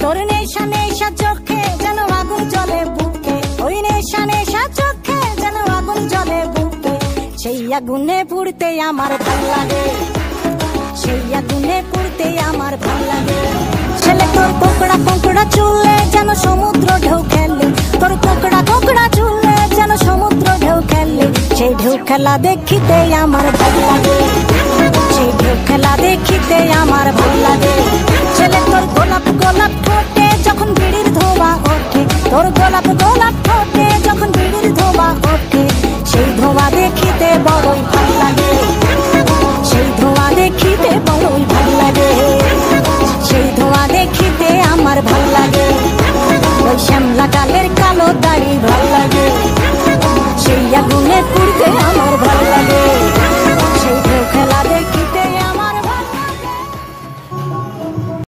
তোর নেশা নেশা চোখে যেন আগুন জ্বলে বুকে, ওই নেশা নেশা চোখে যেন আগুন জ্বলে বুকে। সেই আগুনে পুড়তে আমার ভাল লাগে, সেই আগুনে পুড়তে আমার ভাল লাগে। ছেলে তোর কোকড়া কোকড়া চুলে যেন সমুদ্র ঢেউ খেলে, তোর কোকড়া কোকড়া চুলে যেন সমুদ্র ঢেউ খেলে। সেই ঢেউ খেলা দেখিতে আমার ভাল লাগে, সেই ঢেউ খেলা দেখিতে আমার ভাল লাগে। ছেলে তোর গোলাপ গোলাপ ঠোঁটে যখন বিড়ির ধোঁয়া ওঠে, তোর গোলাপ গোলাপ ঠোঁটে যখন বিড়ির ধোঁয়া ওঠে। সেই ধোঁয়া দেখিতে বড়ই ভাল লাগে, সেই ধোঁয়া দেখিতে বড়ই ভাল লাগে, সেই ধোঁয়া দেখিতে আমার ভাল লাগে। ওই শ্যামলা কালের কালো দাড়ি ভাল লাগে, সেই আগুনে পুড়তে আমার ভাল লাগে।